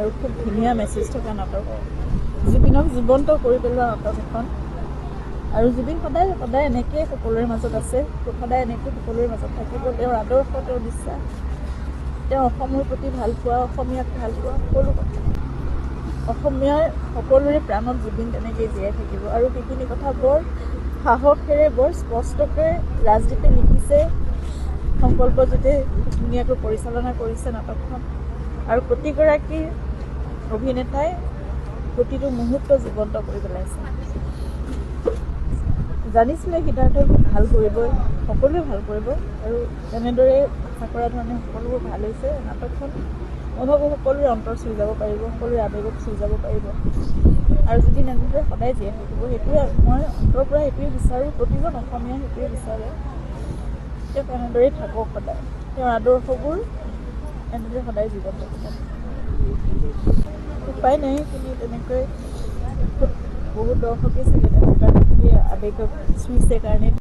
আৰু খুব ধুনীয়া মেছেজ থকা নাটক জুবিনক জীৱন্ত কৰি পেলোৱা নাটক এখন আৰু জুবিন সদায় সদায় এনেকৈ সকলোৰে মাজত আছে সদায় এনেকৈ সকলোৰে মাজত থাকিব তেওঁৰ আদৰ্শ তেওঁৰ বিশ্বাস তেওঁ অসমৰ প্ৰতি ভাল পোৱা অসমীয়াক ভাল পোৱা সকলো কথা অসমীয়াৰ সকলোৰে প্ৰাণত জুবিন তেনেকৈ জীয়াই থাকিব আৰু সেইখিনি কথা বৰ সাহসেৰে বৰ স্পষ্টকৈ ৰাজদীপে লিখিছে সংকল্পজিতে ধুনীয়াকৈ পৰিচালনা কৰিছে নাটকখন আৰু প্ৰতিগৰাকী অভিনেতাই প্ৰতিটো মুহূৰ্ত জীৱন্ত কৰি পেলাইছে জানিছিলে সিদ্ধাৰ্থ ভাল কৰিবই সকলোৱে ভাল কৰিব আৰু তেনেদৰে আশা কৰা ধৰণে সকলোবোৰ ভাল হৈছে নাটকখন মই ভাবোঁ সকলোৰে অন্তৰ চুই যাব পাৰিব সকলোৰে আৱেগক চুই যাব পাৰিব আৰু যদি এনেদৰে সদায় জীয়াই থাকিব সেইটোৱে মই অন্তৰৰ পৰা সেইটোৱে বিচাৰোঁ প্ৰতিজন অসমীয়াই সেইটোৱে বিচাৰে তেওঁ এনেদৰেই থাকক সদায় তেওঁৰ আদৰ্শবোৰ এনেদৰে সদায় জীৱন্ত থাকক উপায় নাই কিন্তু তেনেকৈ বহুত দৰ্শকে চাগে তেনেকুৱা সেই আৱেগক চুইছে কাৰণে